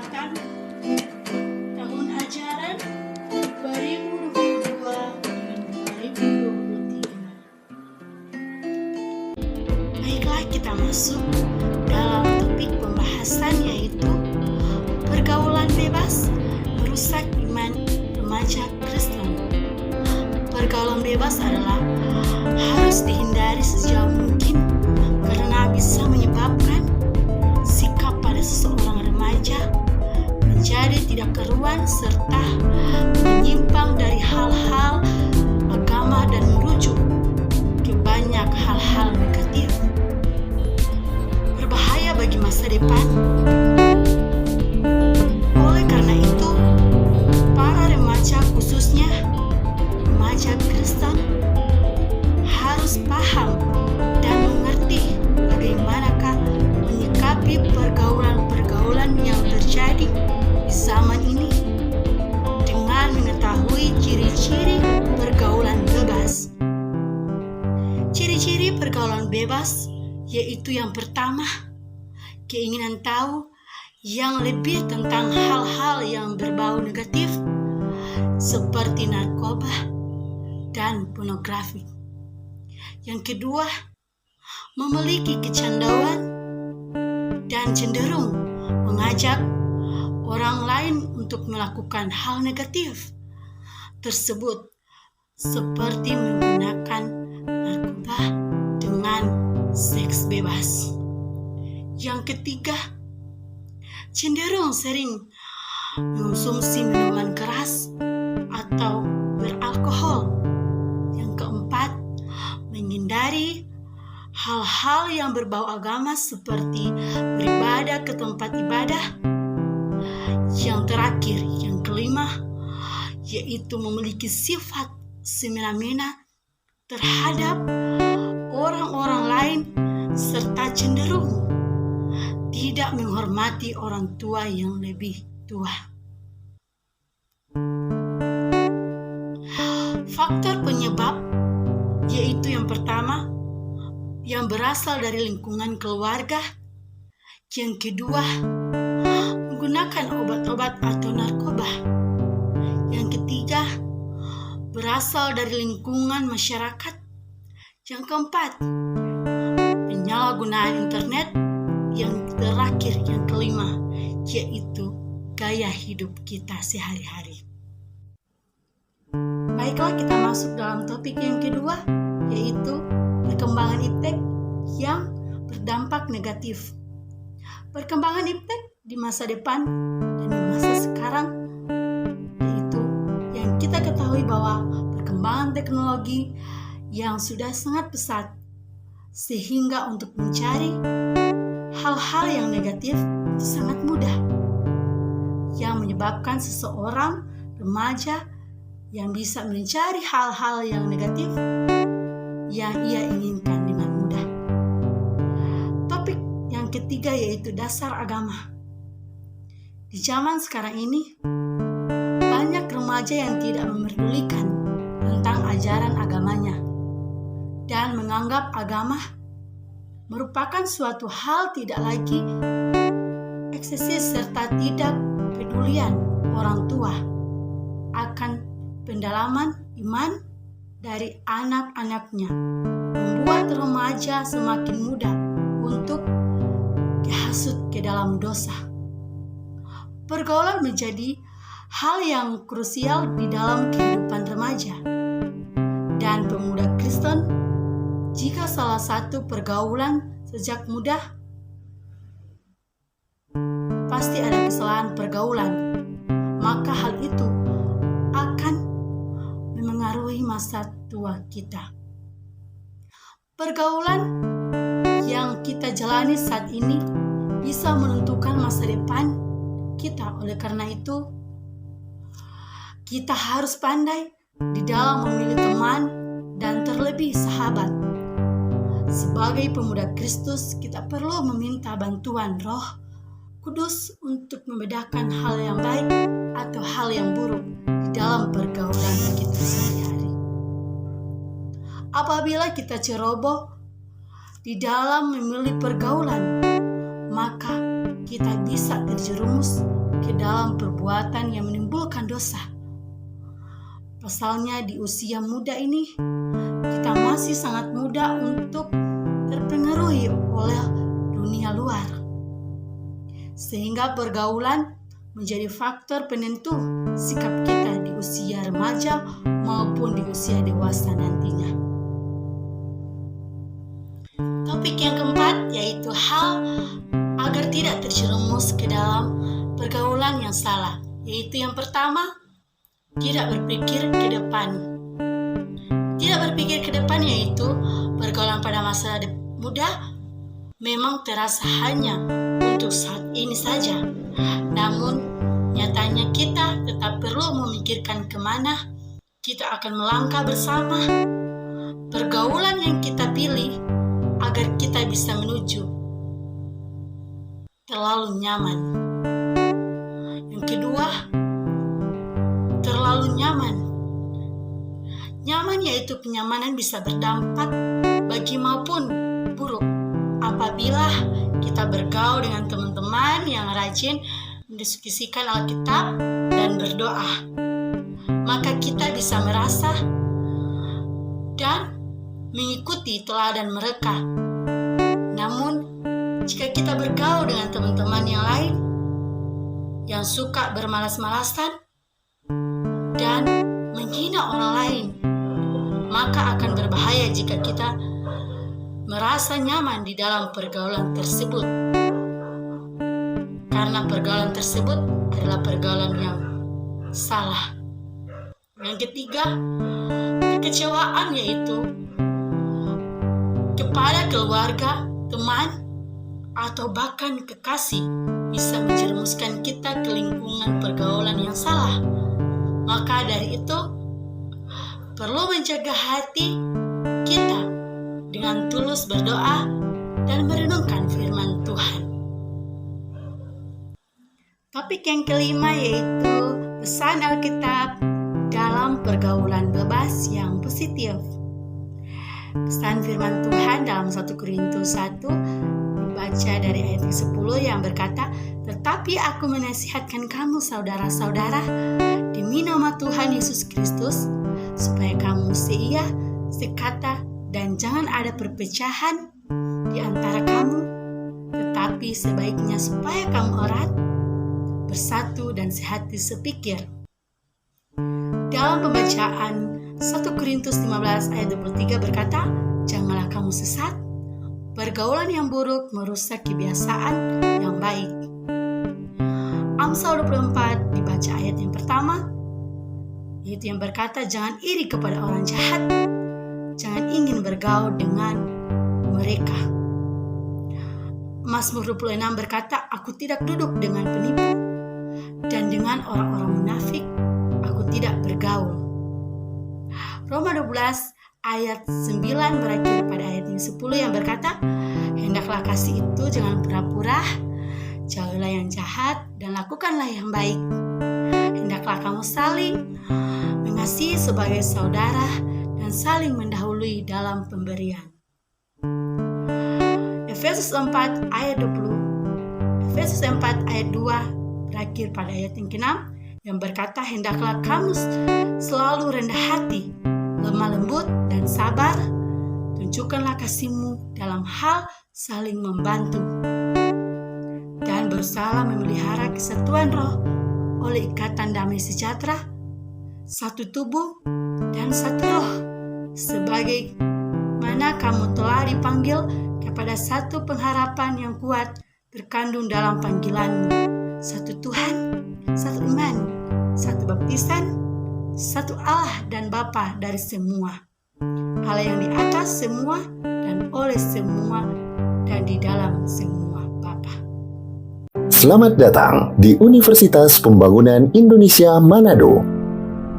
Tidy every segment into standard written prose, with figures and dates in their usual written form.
memperkenalkan tahun ajaran 2022 dan 2023. Baiklah, kita masuk dalam topik pembahasan, yaitu pergaulan bebas merusak iman remaja Kristen. Pergaulan bebas adalah harus dihindari sejauh mungkin karena bisa menyebabkan sikap pada seseorang remaja menjadi tidak karuan serta menyimpang dari hal-hal agama dan merujuk ke banyak hal-hal negatif. Berbahaya bagi masa depan. Oleh karena itu, para remaja, khususnya remaja Kristen, harus paham dan mengerti bagaimanakah menyikapi pergaulan-pergaulan yang terjadi di zaman ini dengan mengetahui ciri-ciri pergaulan bebas. Ciri-ciri pergaulan bebas yaitu yang pertama, keinginan tahu yang lebih tentang hal-hal yang berbau negatif seperti narkoba dan pornografi. Yang kedua, memiliki kecanduan dan cenderung mengajak orang lain untuk melakukan hal negatif tersebut seperti menggunakan narkoba dengan seks bebas. Yang ketiga, cenderung sering mengonsumsi minuman keras atau beralkohol. Yang keempat, menghindari hal-hal yang berbau agama seperti beribadah ke tempat ibadah. Yang terakhir, yang kelima, yaitu memiliki sifat semena-mena terhadap orang-orang lain serta cenderung tidak menghormati orang tua yang lebih tua. Faktor penyebab yaitu yang pertama, yang berasal dari lingkungan keluarga. Yang kedua, menggunakan obat-obat atau narkoba. Yang ketiga, berasal dari lingkungan masyarakat. Yang keempat, penyalahgunaan internet. Yang terakhir, yang kelima, yaitu gaya hidup kita sehari-hari. Baiklah, kita masuk dalam topik yang kedua, yaitu perkembangan iptek yang berdampak negatif. Perkembangan iptek di masa depan dan di masa sekarang, yaitu yang kita ketahui bahwa perkembangan teknologi yang sudah sangat pesat, sehingga untuk mencari hal-hal yang negatif itu sangat mudah, yang menyebabkan seseorang remaja yang bisa mencari hal-hal yang negatif yang ia inginkan dengan mudah. Topik yang ketiga yaitu dasar agama. Di zaman sekarang ini, banyak remaja yang tidak memerdulikan tentang ajaran agamanya dan menganggap agama merupakan suatu hal tidak lagi eksis serta tidak pedulian orang tua akan pendalaman iman dari anak-anaknya, membuat remaja semakin mudah untuk dihasut ke dalam dosa. Pergaulan menjadi hal yang krusial di dalam kehidupan remaja dan pemuda Kristen. Jika salah satu pergaulan sejak muda, pasti ada kesalahan pergaulan, maka hal itu akan memengaruhi masa tua kita. Pergaulan yang kita jalani saat ini bisa menentukan masa depan kita. Oleh karena itu, kita harus pandai di dalam memilih teman dan terlebih sahabat. Sebagai pemuda Kristus, kita perlu meminta bantuan Roh Kudus untuk membedakan hal yang baik atau hal yang buruk di dalam pergaulan kita sehari-hari. Apabila kita ceroboh di dalam memilih pergaulan, maka kita bisa terjerumus ke dalam perbuatan yang menimbulkan dosa. Pasalnya di usia muda ini, kita masih sangat mudah untuk terpengaruhi oleh dunia luar. Sehingga pergaulan menjadi faktor penentu sikap kita di usia remaja maupun di usia dewasa nantinya. Topik yang keempat yaitu hal agar tidak terjerumus ke dalam pergaulan yang salah, yaitu yang pertama, tidak berpikir ke depan. Tidak berpikir ke depan yaitu pergaulan pada masa muda memang terasa hanya untuk saat ini saja. Namun nyatanya kita tetap perlu memikirkan kemana kita akan melangkah bersama. Pergaulan yang kita pilih agar kita bisa menuju terlalu nyaman. Yang kedua, terlalu nyaman. Nyaman yaitu kenyamanan bisa berdampak bagi maupun buruk. Apabila kita bergaul dengan teman-teman yang rajin mendiskusikan Alkitab dan berdoa, maka kita bisa merasa dan mengikuti teladan mereka. Namun, jika kita bergaul dengan teman-teman yang lain yang suka bermalas-malasan dan menghina orang lain, maka akan berbahaya jika kita merasa nyaman di dalam pergaulan tersebut. Karena pergaulan tersebut adalah pergaulan yang salah. Yang ketiga, kekecewaan yaitu kepada keluarga, teman, atau bahkan kekasih bisa menjerumuskan kita ke lingkungan pergaulan yang salah. Maka dari itu, perlu menjaga hati kita dengan tulus berdoa dan merenungkan firman Tuhan. Topik yang kelima yaitu pesan Alkitab dalam pergaulan bebas yang positif. Pesan firman Tuhan dalam 1 Korintus 1 dibaca dari ayat 10 yang berkata, "Tetapi aku menasihatkan kamu saudara-saudara demi nama Tuhan Yesus Kristus, supaya kamu seia, sekata, dan jangan ada perpecahan di antara kamu, tetapi sebaiknya supaya kamu erat, bersatu dan sehati sepikir." Dalam pembacaan 1 Korintus 15 ayat 23 berkata, "Janganlah kamu sesat, pergaulan yang buruk merusak kebiasaan yang baik." Amsal 24 dibaca ayat yang pertama, yaitu yang berkata, "Jangan iri kepada orang jahat, jangan ingin bergaul dengan mereka." Mazmur 26 berkata, "Aku tidak duduk dengan penipu, dan dengan orang-orang munafik aku tidak bergaul." Roma 12 ayat 9 berakhir pada ayat yang 10 yang berkata, "Hendaklah kasih itu jangan pura-pura, jauhilah yang jahat dan lakukanlah yang baik. Hendaklah kamu saling mengasihi sebagai saudara dan saling mendahului dalam pemberian." Efesus 4 ayat 20, Efesus 4 ayat 2 berakhir pada ayat yang ke-6 yang berkata, "Hendaklah kamu selalu rendah hati, lemah lembut dan sabar. Tunjukkanlah kasihmu dalam hal saling membantu. Dan berusaha memelihara kesatuan roh oleh ikatan damai sejahtera, satu tubuh dan satu roh. Sebagai mana kamu telah dipanggil kepada satu pengharapan yang kuat terkandung dalam panggilanmu. Satu Tuhan, satu iman, satu baptisan, satu Allah dan Bapa dari semua, Allah yang di atas semua dan oleh semua dan di dalam semua Bapa." Selamat datang di Universitas Pembangunan Indonesia Manado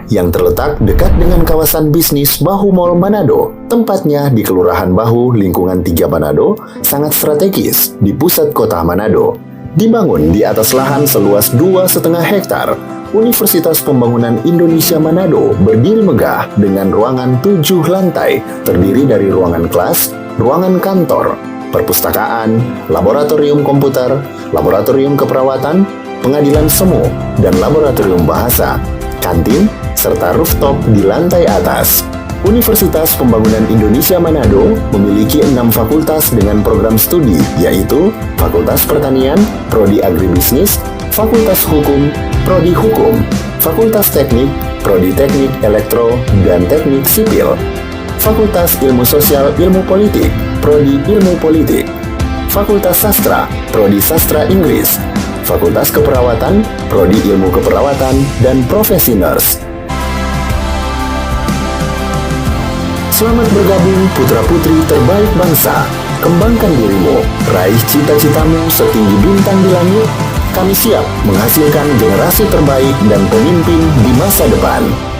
yang terletak dekat dengan kawasan bisnis Bahu Mall Manado. Tempatnya di Kelurahan Bahu, lingkungan 3 Manado, sangat strategis di pusat kota Manado. Dibangun di atas lahan seluas 2,5 hektar, Universitas Pembangunan Indonesia Manado berdiri megah dengan ruangan 7 lantai, terdiri dari ruangan kelas, ruangan kantor, perpustakaan, laboratorium komputer, laboratorium keperawatan, pengadilan semu, dan laboratorium bahasa, kantin, serta rooftop di lantai atas. Universitas Pembangunan Indonesia Manado memiliki 6 fakultas dengan program studi, yaitu Fakultas Pertanian, Prodi Agribisnis, Fakultas Hukum, Prodi Hukum, Fakultas Teknik, Prodi Teknik Elektro dan Teknik Sipil, Fakultas Ilmu Sosial Ilmu Politik, Prodi Ilmu Politik, Fakultas Sastra, Prodi Sastra Inggris, Fakultas Keperawatan, Prodi Ilmu Keperawatan, dan Profesi Nurse. Selamat bergabung putra-putri terbaik bangsa. Kembangkan dirimu, raih cita-citamu setinggi bintang di langit. Kami siap menghasilkan generasi terbaik dan pemimpin di masa depan.